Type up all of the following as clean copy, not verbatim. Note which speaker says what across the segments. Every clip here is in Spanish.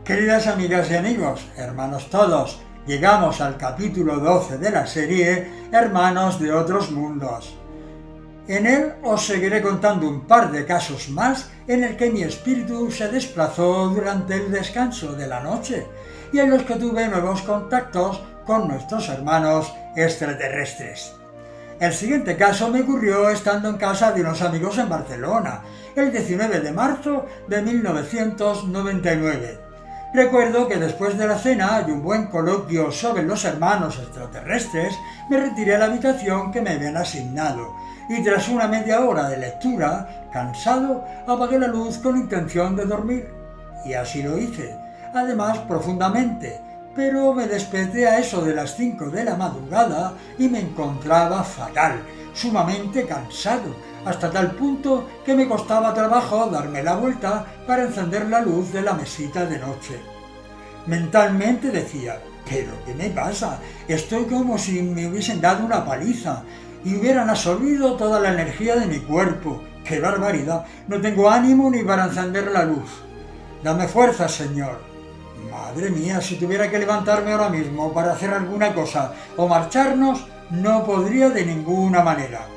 Speaker 1: Queridas amigas y amigos, hermanos todos, llegamos al capítulo 12 de la serie Hermanos de otros mundos. En él os seguiré contando un par de casos más en el que mi espíritu se desplazó durante el descanso de la noche y en los que tuve nuevos contactos con nuestros hermanos extraterrestres. El siguiente caso me ocurrió estando en casa de unos amigos en Barcelona, el 19 de marzo de 1999. Recuerdo que después de la cena y un buen coloquio sobre los hermanos extraterrestres, me retiré a la habitación que me habían asignado y tras una media hora de lectura, cansado, apagué la luz con intención de dormir. Y así lo hice, además profundamente, pero me desperté a eso de las 5 de la madrugada y me encontraba fatal, sumamente cansado, hasta tal punto que me costaba trabajo darme la vuelta para encender la luz de la mesita de noche. Mentalmente decía, ¿pero qué me pasa? Estoy como si me hubiesen dado una paliza y hubieran absorbido toda la energía de mi cuerpo. ¡Qué barbaridad! No tengo ánimo ni para encender la luz. Dame fuerza, Señor. Madre mía, si tuviera que levantarme ahora mismo para hacer alguna cosa o marcharnos, no podría de ninguna manera.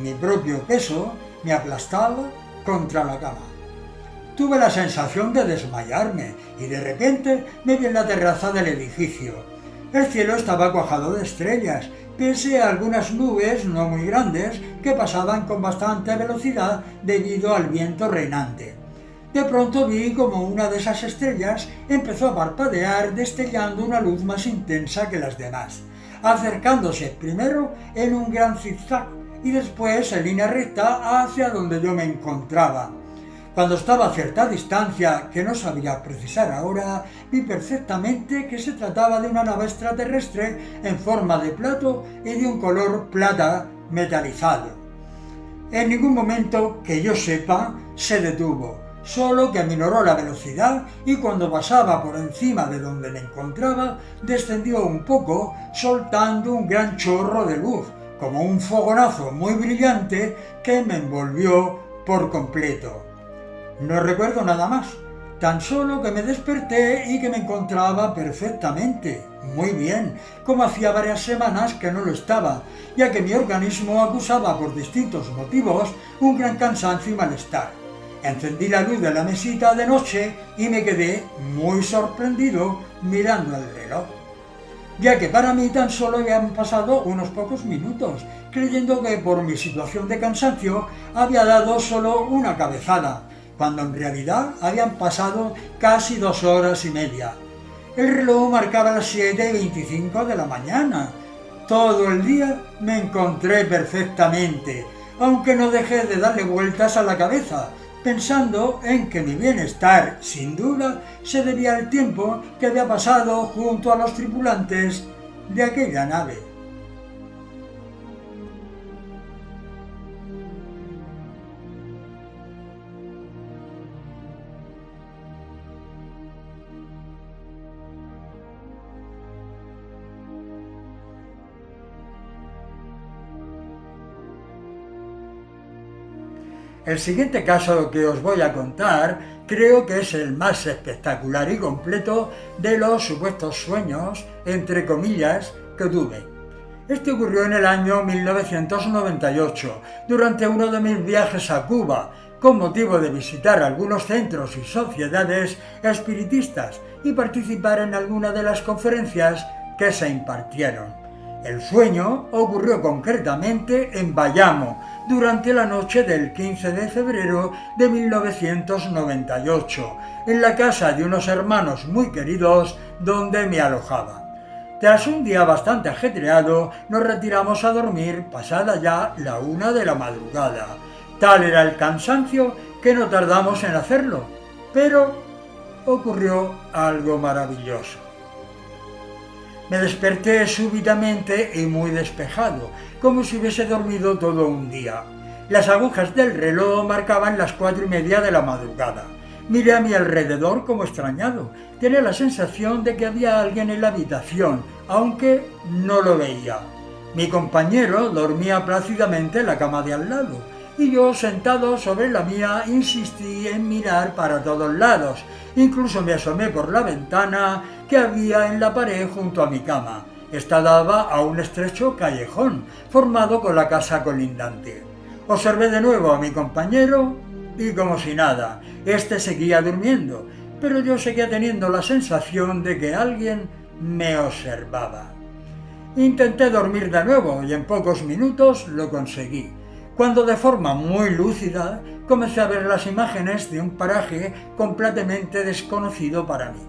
Speaker 1: Mi propio peso me aplastaba contra la cama. Tuve la sensación de desmayarme y de repente me vi en la terraza del edificio. El cielo estaba cuajado de estrellas, pese a algunas nubes no muy grandes que pasaban con bastante velocidad debido al viento reinante. De pronto vi como una de esas estrellas empezó a parpadear destellando una luz más intensa que las demás, acercándose primero en un gran zigzag y después en línea recta hacia donde yo me encontraba. Cuando estaba a cierta distancia, que no sabía precisar ahora, vi perfectamente que se trataba de una nave extraterrestre en forma de plato y de un color plata metalizado. En ningún momento, que yo sepa, se detuvo, solo que aminoró la velocidad y cuando pasaba por encima de donde me encontraba, descendió un poco, soltando un gran chorro de luz, como un fogonazo muy brillante que me envolvió por completo. No recuerdo nada más, tan solo que me desperté y que me encontraba perfectamente, muy bien, como hacía varias semanas que no lo estaba, ya que mi organismo acusaba por distintos motivos un gran cansancio y malestar. Encendí la luz de la mesita de noche y me quedé muy sorprendido mirando el reloj, ya que para mí tan solo habían pasado unos pocos minutos, creyendo que por mi situación de cansancio había dado solo una cabezada, cuando en realidad habían pasado casi 2 horas y media. El reloj marcaba las 7:25 de la mañana. Todo el día me encontré perfectamente, aunque no dejé de darle vueltas a la cabeza, pensando en que mi bienestar, sin duda, se debía al tiempo que había pasado junto a los tripulantes de aquella nave. El siguiente caso que os voy a contar creo que es el más espectacular y completo de los supuestos sueños, entre comillas, que tuve. Este ocurrió en el año 1998, durante uno de mis viajes a Cuba, con motivo de visitar algunos centros y sociedades espiritistas y participar en alguna de las conferencias que se impartieron. El sueño ocurrió concretamente en Bayamo, durante la noche del 15 de febrero de 1998, en la casa de unos hermanos muy queridos donde me alojaba. Tras un día bastante ajetreado, nos retiramos a dormir pasada ya la 1 de la madrugada. Tal era el cansancio que no tardamos en hacerlo, pero ocurrió algo maravilloso. Me desperté súbitamente y muy despejado, como si hubiese dormido todo un día. Las agujas del reloj marcaban las 4:30 de la madrugada. Miré a mi alrededor como extrañado. Tenía la sensación de que había alguien en la habitación, aunque no lo veía. Mi compañero dormía plácidamente en la cama de al lado, y yo, sentado sobre la mía, insistí en mirar para todos lados. Incluso me asomé por la ventana que había en la pared junto a mi cama. Esta daba a un estrecho callejón, formado con la casa colindante. Observé de nuevo a mi compañero y como si nada, este seguía durmiendo, pero yo seguía teniendo la sensación de que alguien me observaba. Intenté dormir de nuevo y en pocos minutos lo conseguí, cuando de forma muy lúcida comencé a ver las imágenes de un paraje completamente desconocido para mí.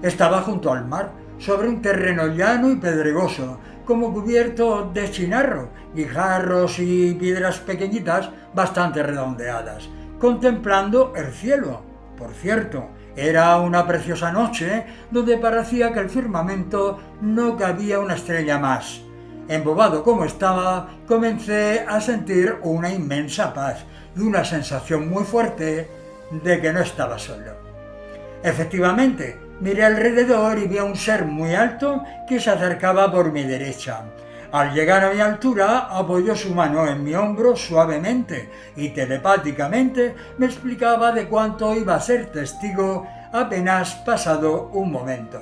Speaker 1: Estaba junto al mar, sobre un terreno llano y pedregoso, como cubierto de chinarro, guijarros y piedras pequeñitas bastante redondeadas, contemplando el cielo. Por cierto, era una preciosa noche donde parecía que el firmamento no cabía una estrella más. Embobado como estaba, comencé a sentir una inmensa paz y una sensación muy fuerte de que no estaba solo. Efectivamente, miré alrededor y vi a un ser muy alto que se acercaba por mi derecha. Al llegar a mi altura, apoyó su mano en mi hombro suavemente y telepáticamente me explicaba de cuánto iba a ser testigo apenas pasado un momento.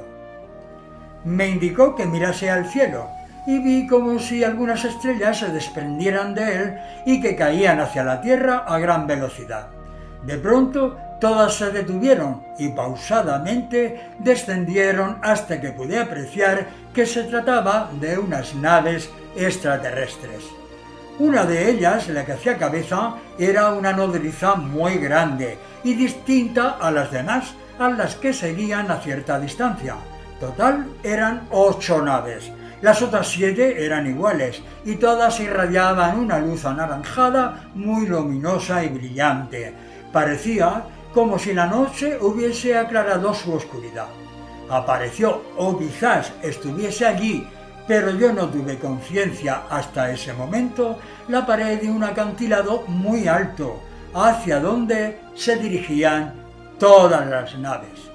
Speaker 1: Me indicó que mirase al cielo y vi como si algunas estrellas se desprendieran de él y que caían hacia la tierra a gran velocidad. De pronto, todas se detuvieron y pausadamente descendieron hasta que pude apreciar que se trataba de unas naves extraterrestres. Una de ellas, la que hacía cabeza, era una nodriza muy grande y distinta a las demás, a las que seguían a cierta distancia. Total, eran 8 naves. Las otras 7 eran iguales y todas irradiaban una luz anaranjada muy luminosa y brillante. Parecía como si la noche hubiese aclarado su oscuridad. Apareció, o quizás estuviese allí, pero yo no tuve conciencia hasta ese momento, la pared de un acantilado muy alto, hacia donde se dirigían todas las naves.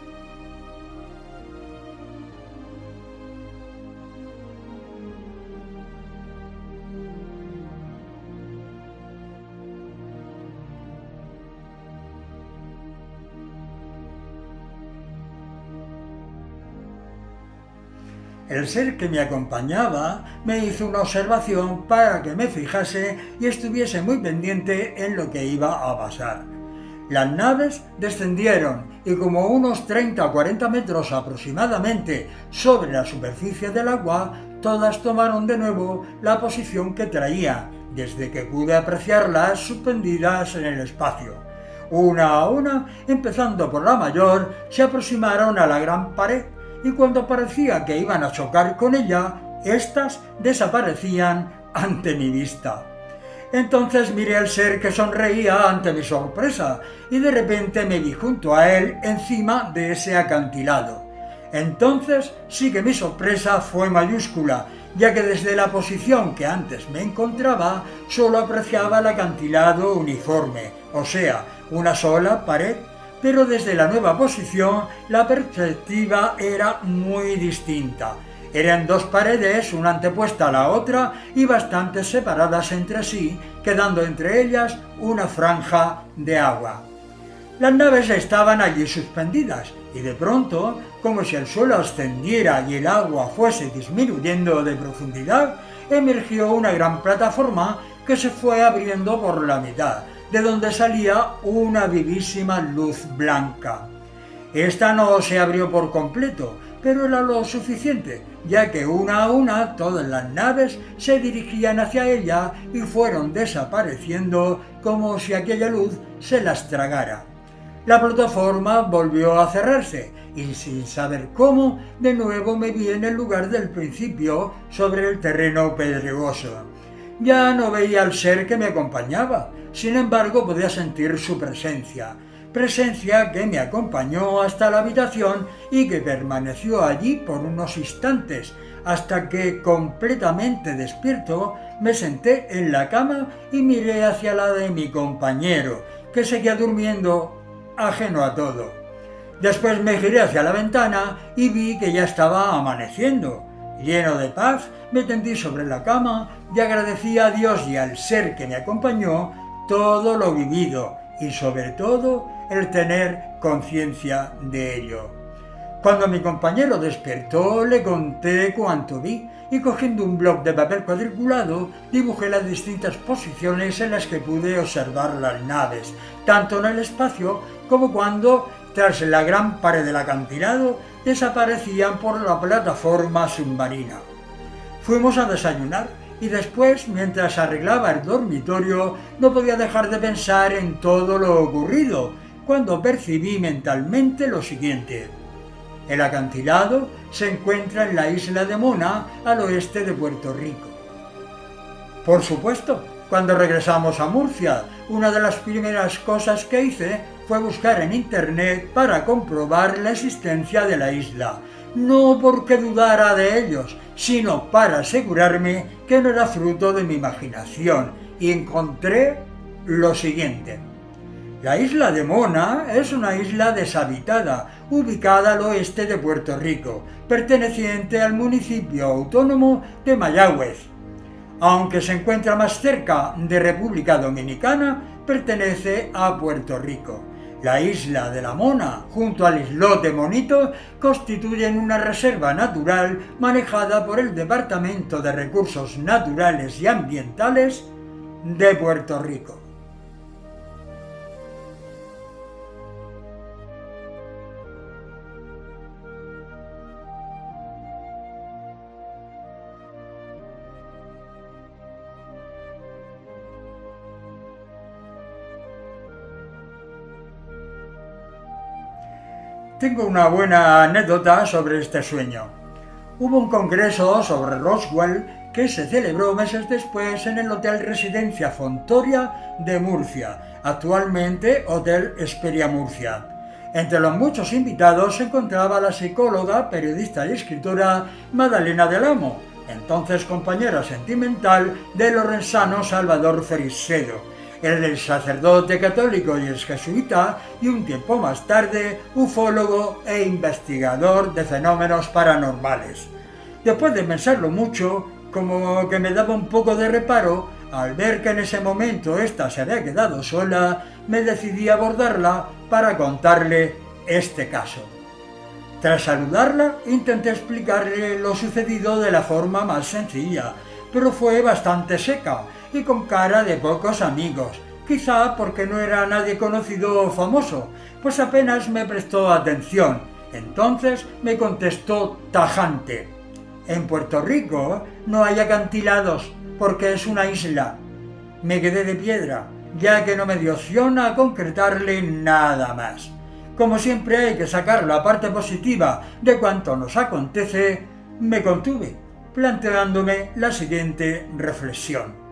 Speaker 1: El ser que me acompañaba me hizo una observación para que me fijase y estuviese muy pendiente en lo que iba a pasar. Las naves descendieron y como unos 30 o 40 metros aproximadamente sobre la superficie del agua, todas tomaron de nuevo la posición que traía, desde que pude apreciarlas suspendidas en el espacio. Una a una, empezando por la mayor, se aproximaron a la gran pared, y cuando parecía que iban a chocar con ella, éstas desaparecían ante mi vista. Entonces miré al ser que sonreía ante mi sorpresa y de repente me vi junto a él encima de ese acantilado. Entonces sí que mi sorpresa fue mayúscula, ya que desde la posición que antes me encontraba solo apreciaba el acantilado uniforme, o sea, una sola pared. Pero desde la nueva posición la perspectiva era muy distinta. Eran 2 paredes, una antepuesta a la otra y bastante separadas entre sí, quedando entre ellas una franja de agua. Las naves estaban allí suspendidas y de pronto, como si el suelo ascendiera y el agua fuese disminuyendo de profundidad, emergió una gran plataforma que se fue abriendo por la mitad, de donde salía una vivísima luz blanca. Esta no se abrió por completo, pero era lo suficiente, ya que una a una todas las naves se dirigían hacia ella y fueron desapareciendo como si aquella luz se las tragara. La plataforma volvió a cerrarse y sin saber cómo, de nuevo me vi en el lugar del principio sobre el terreno pedregoso. Ya no veía al ser que me acompañaba, sin embargo podía sentir su presencia. presencia que me acompañó hasta la habitación y que permaneció allí por unos instantes, hasta que, completamente despierto, me senté en la cama y miré hacia la de mi compañero, que seguía durmiendo, ajeno a todo. Después me giré hacia la ventana y vi que ya estaba amaneciendo. Lleno de paz, me tendí sobre la cama y agradecí a Dios y al ser que me acompañó todo lo vivido y sobre todo el tener conciencia de ello. Cuando mi compañero despertó, le conté cuanto vi y cogiendo un bloc de papel cuadriculado, dibujé las distintas posiciones en las que pude observar las naves, tanto en el espacio como cuando, tras la gran pared del acantilado, desaparecían por la plataforma submarina. Fuimos a desayunar y después, mientras arreglaba el dormitorio, no podía dejar de pensar en todo lo ocurrido, cuando percibí mentalmente lo siguiente. El acantilado se encuentra en la isla de Mona, al oeste de Puerto Rico. Por supuesto, cuando regresamos a Murcia, una de las primeras cosas que hice fue buscar en internet para comprobar la existencia de la isla, no porque dudara de ellos, sino para asegurarme que no era fruto de mi imaginación, y encontré lo siguiente. La isla de Mona es una isla deshabitada, ubicada al oeste de Puerto Rico, perteneciente al municipio autónomo de Mayagüez. Aunque se encuentra más cerca de República Dominicana, pertenece a Puerto Rico. La isla de la Mona, junto al islote Monito, constituyen una reserva natural manejada por el Departamento de Recursos Naturales y Ambientales de Puerto Rico. Tengo una buena anécdota sobre este sueño. Hubo un congreso sobre Roswell que se celebró meses después en el Hotel Residencia Fontoria de Murcia, actualmente Hotel Hesperia Murcia. Entre los muchos invitados se encontraba la psicóloga, periodista y escritora Madalena del Amo, entonces compañera sentimental de lorenzano Salvador Ferisedo, el sacerdote católico y ex jesuita, y un tiempo más tarde ufólogo e investigador de fenómenos paranormales. Después de pensarlo mucho, como que me daba un poco de reparo, al ver que en ese momento ésta se había quedado sola, me decidí a abordarla para contarle este caso. Tras saludarla, intenté explicarle lo sucedido de la forma más sencilla, pero fue bastante seca y con cara de pocos amigos, quizá porque no era nadie conocido o famoso, pues apenas me prestó atención. Entonces me contestó tajante: en Puerto Rico no hay acantilados porque es una isla. Me quedé de piedra, ya que no me dio opción a concretarle nada más. Como siempre hay que sacar la parte positiva de cuanto nos acontece, me contuve, planteándome la siguiente reflexión.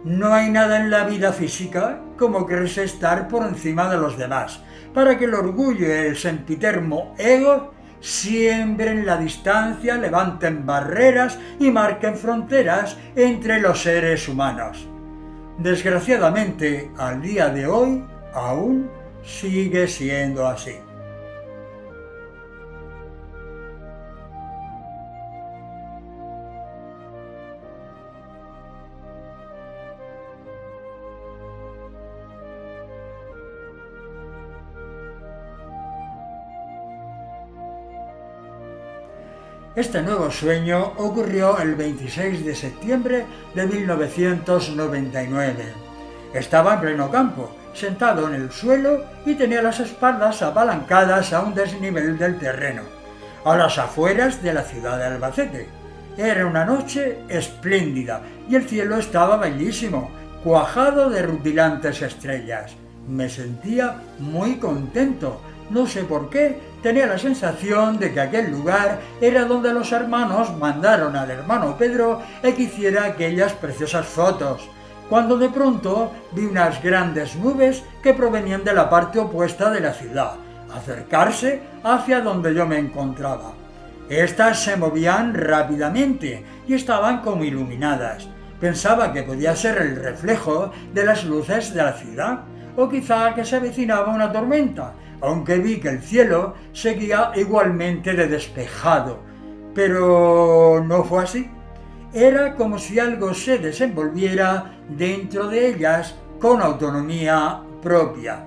Speaker 1: No hay nada en la vida física como creerse estar por encima de los demás, para que el orgullo y el sempiterno ego siembren la distancia, levanten barreras y marquen fronteras entre los seres humanos. Desgraciadamente, al día de hoy, aún sigue siendo así. Este nuevo sueño ocurrió el 26 de septiembre de 1999. Estaba en pleno campo, sentado en el suelo y tenía las espaldas apalancadas a un desnivel del terreno, a las afueras de la ciudad de Albacete. Era una noche espléndida y el cielo estaba bellísimo, cuajado de rutilantes estrellas. Me sentía muy contento. No sé por qué, tenía la sensación de que aquel lugar era donde los hermanos mandaron al hermano Pedro que hiciera aquellas preciosas fotos. cuando de pronto vi unas grandes nubes que provenían de la parte opuesta de la ciudad, acercarse hacia donde yo me encontraba. Estas se movían rápidamente y estaban como iluminadas. Pensaba que podía ser el reflejo de las luces de la ciudad, o quizá que se avecinaba una tormenta, aunque vi que el cielo seguía igualmente de despejado. Pero no fue así. Era como si algo se desenvolviera dentro de ellas con autonomía propia.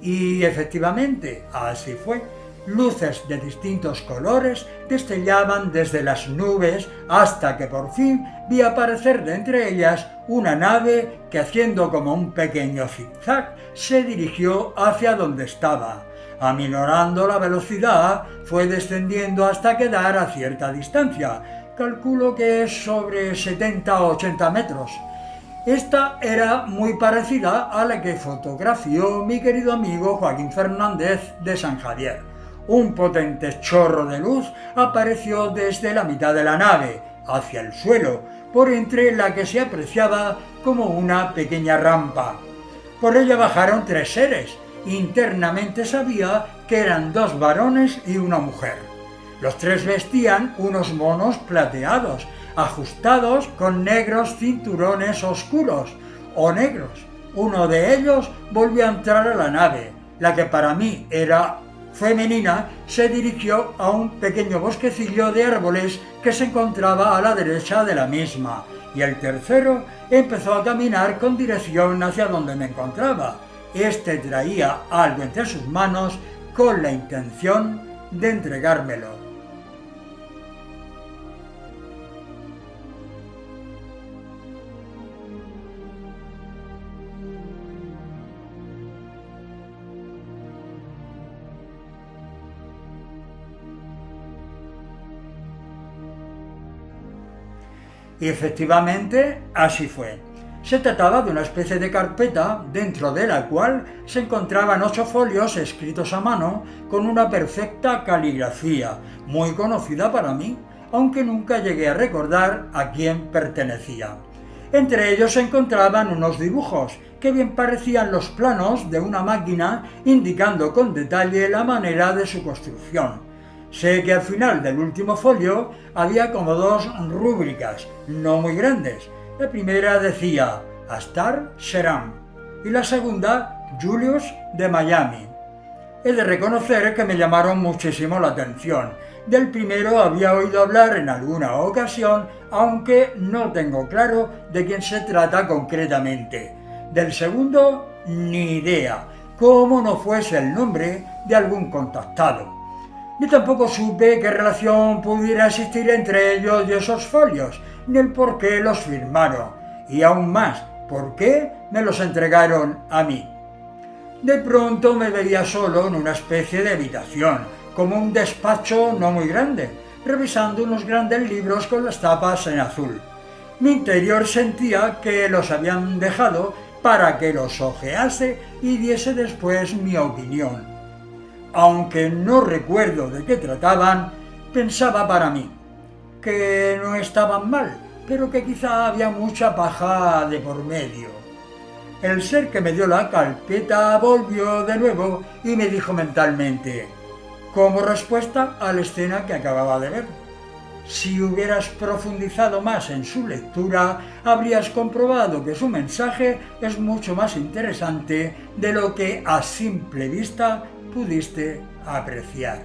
Speaker 1: Y efectivamente, así fue. Luces de distintos colores destellaban desde las nubes hasta que por fin vi aparecer de entre ellas una nave que, haciendo como un pequeño zigzag, se dirigió hacia donde estaba. Aminorando la velocidad, fue descendiendo hasta quedar a cierta distancia. Calculo que es sobre 70 o 80 metros. Esta era muy parecida a la que fotografió mi querido amigo Joaquín Fernández de San Javier. Un potente chorro de luz apareció desde la mitad de la nave, hacia el suelo, por entre la que se apreciaba como una pequeña rampa. Por ella bajaron 3 seres. Internamente sabía que eran 2 varones y una mujer. Los 3 vestían unos monos plateados, ajustados con negros cinturones oscuros o negros. Uno de ellos volvió a entrar a la nave. La que para mí era femenina se dirigió a un pequeño bosquecillo de árboles que se encontraba a la derecha de la misma, y el tercero empezó a caminar con dirección hacia donde me encontraba. Este traía algo entre sus manos con la intención de entregármelo. Y efectivamente, así fue. Se trataba de una especie de carpeta dentro de la cual se encontraban 8 folios escritos a mano con una perfecta caligrafía, muy conocida para mí, aunque nunca llegué a recordar a quién pertenecía. Entre ellos se encontraban unos dibujos que bien parecían los planos de una máquina, indicando con detalle la manera de su construcción. Sé que al final del último folio había como 2 rúbricas, no muy grandes. La primera decía Astar Sheram y la segunda Julius de Miami. He de reconocer que me llamaron muchísimo la atención. Del primero había oído hablar en alguna ocasión, aunque no tengo claro de quién se trata concretamente. Del segundo, ni idea, como no fuese el nombre de algún contactado. Ni tampoco supe qué relación pudiera existir entre ellos y esos folios, ni el por qué los firmaron, y aún más, por qué me los entregaron a mí. De pronto me veía solo en una especie de habitación, como un despacho no muy grande, revisando unos grandes libros con las tapas en azul. Mi interior sentía que los habían dejado para que los hojease y diese después mi opinión. Aunque no recuerdo de qué trataban, pensaba para mí que no estaban mal, pero que quizá había mucha paja de por medio. El ser que me dio la carpeta volvió de nuevo y me dijo mentalmente, como respuesta a la escena que acababa de ver: si hubieras profundizado más en su lectura, habrías comprobado que su mensaje es mucho más interesante de lo que a simple vista pudiste apreciar.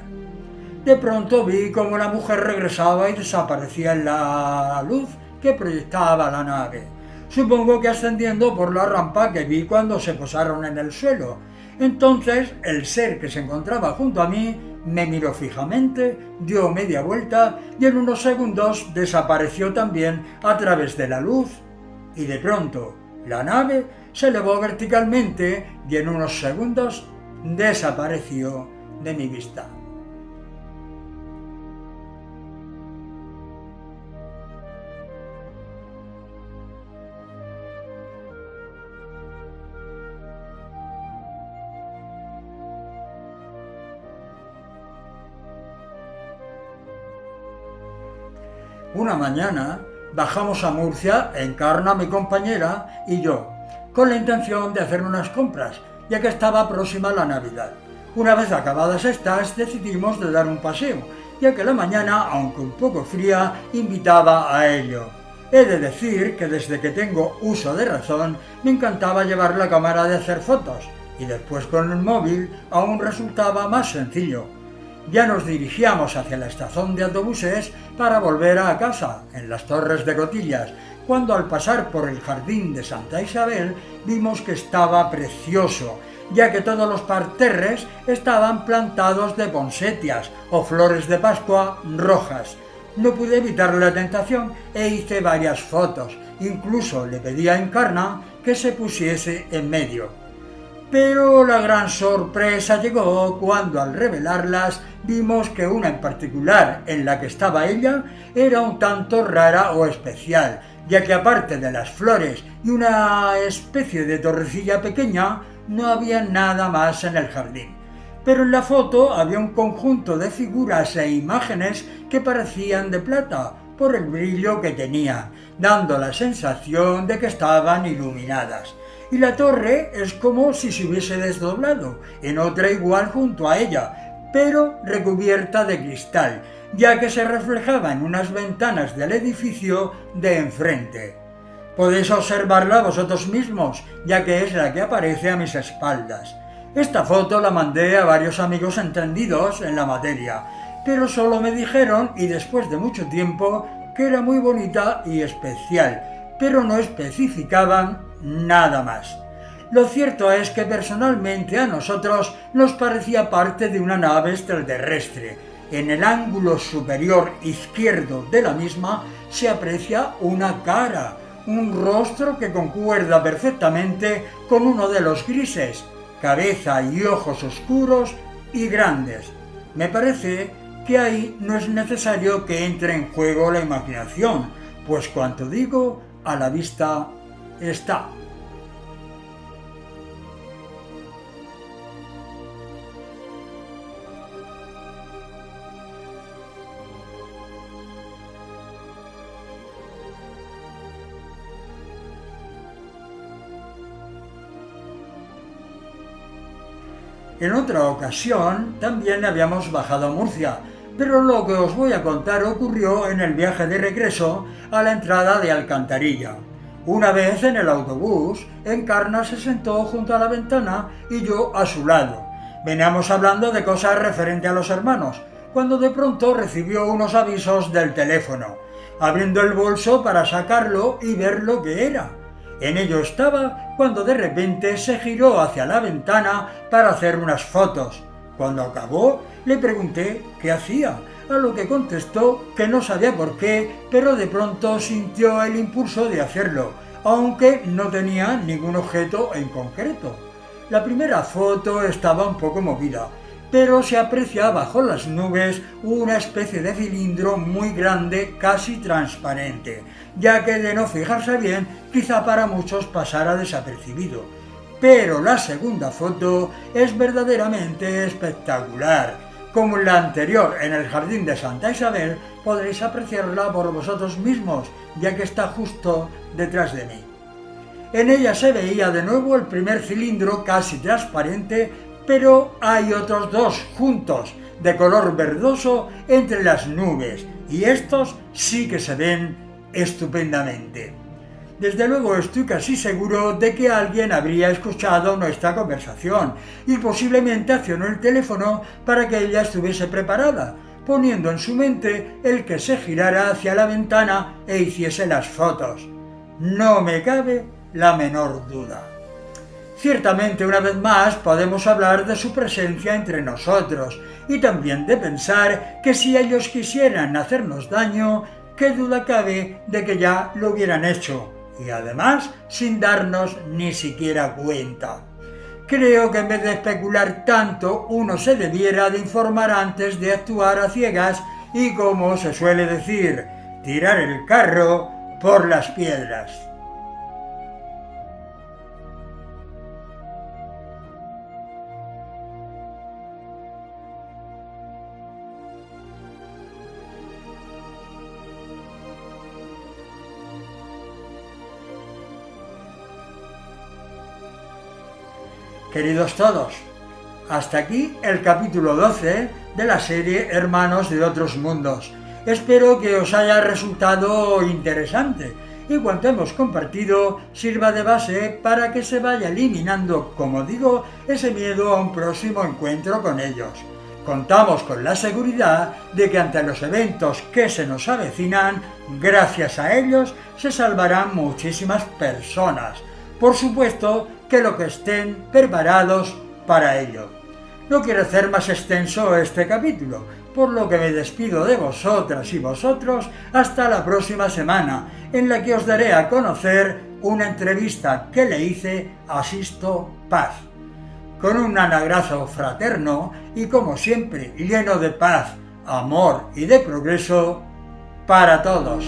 Speaker 1: De pronto vi cómo la mujer regresaba y desaparecía en la luz que proyectaba la nave. Supongo que ascendiendo por la rampa que vi cuando se posaron en el suelo. Entonces el ser que se encontraba junto a mí me miró fijamente, dio media vuelta y en unos segundos desapareció también a través de la luz. Y de pronto la nave se elevó verticalmente y en unos segundos desapareció de mi vista. Una mañana bajamos a Murcia, Encarna, mi compañera, y yo, con la intención de hacer unas compras, ya que estaba próxima la Navidad. Una vez acabadas estas, decidimos de dar un paseo, ya que la mañana, aunque un poco fría, invitaba a ello. He de decir que desde que tengo uso de razón, me encantaba llevar la cámara de hacer fotos, y después con el móvil aún resultaba más sencillo. Ya nos dirigíamos hacia la estación de autobuses para volver a casa, en las Torres de Cotillas, cuando al pasar por el jardín de Santa Isabel vimos que estaba precioso, ya que todos los parterres estaban plantados de ponsetias o flores de Pascua rojas. No pude evitar la tentación e hice varias fotos, incluso le pedí a Encarna que se pusiese en medio. Pero la gran sorpresa llegó cuando al revelarlas vimos que una en particular, en la que estaba ella, era un tanto rara o especial, ya que aparte de las flores y una especie de torrecilla pequeña, no había nada más en el jardín. Pero en la foto había un conjunto de figuras e imágenes que parecían de plata por el brillo que tenían, dando la sensación de que estaban iluminadas. Y la torre es como si se hubiese desdoblado en otra igual junto a ella, pero recubierta de cristal, ya que se reflejaba en unas ventanas del edificio de enfrente. Podéis observarla vosotros mismos, ya que es la que aparece a mis espaldas. Esta foto la mandé a varios amigos entendidos en la materia, pero solo me dijeron, y después de mucho tiempo, que era muy bonita y especial, pero no especificaban nada más. Lo cierto es que personalmente a nosotros nos parecía parte de una nave extraterrestre. En el ángulo superior izquierdo de la misma se aprecia una cara, un rostro que concuerda perfectamente con uno de los grises, cabeza y ojos oscuros y grandes. Me parece que ahí no es necesario que entre en juego la imaginación, pues cuanto digo, a la vista está. En otra ocasión también habíamos bajado a Murcia, pero lo que os voy a contar ocurrió en el viaje de regreso a la entrada de Alcantarilla. Una vez en el autobús, Encarna se sentó junto a la ventana y yo a su lado. Veníamos hablando de cosas referentes a los hermanos, cuando de pronto recibió unos avisos del teléfono, abriendo el bolso para sacarlo y ver lo que era. En ello estaba cuando de repente se giró hacia la ventana para hacer unas fotos. Cuando acabó, le pregunté qué hacía, a lo que contestó que no sabía por qué, pero de pronto sintió el impulso de hacerlo, aunque no tenía ningún objeto en concreto. La primera foto estaba un poco movida, pero se aprecia bajo las nubes una especie de cilindro muy grande, casi transparente, ya que de no fijarse bien, quizá para muchos pasara desapercibido. Pero la segunda foto es verdaderamente espectacular. Como en la anterior, en el jardín de Santa Isabel, podréis apreciarla por vosotros mismos, ya que está justo detrás de mí. En ella se veía de nuevo el primer cilindro casi transparente, pero hay otros dos juntos, de color verdoso, entre las nubes, y estos sí que se ven estupendamente. Desde luego estoy casi seguro de que alguien habría escuchado nuestra conversación y posiblemente accionó el teléfono para que ella estuviese preparada, poniendo en su mente el que se girara hacia la ventana e hiciese las fotos. No me cabe la menor duda. Ciertamente, una vez más, podemos hablar de su presencia entre nosotros y también de pensar que si ellos quisieran hacernos daño, qué duda cabe de que ya lo hubieran hecho, y además sin darnos ni siquiera cuenta. Creo que en vez de especular tanto, uno se debiera de informar antes de actuar a ciegas y, como se suele decir, tirar el carro por las piedras. Queridos todos, hasta aquí el capítulo 12 de la serie Hermanos de otros mundos. Espero que os haya resultado interesante y cuanto hemos compartido sirva de base para que se vaya eliminando, como digo, ese miedo a un próximo encuentro con ellos. Contamos con la seguridad de que ante los eventos que se nos avecinan, gracias a ellos se salvarán muchísimas personas. Por supuesto que lo que estén preparados para ello. No quiero hacer más extenso este capítulo, por lo que me despido de vosotras y vosotros hasta la próxima semana, en la que os daré a conocer una entrevista que le hice a Sisto Paz. Con un abrazo fraterno y como siempre lleno de paz, amor y de progreso para todos.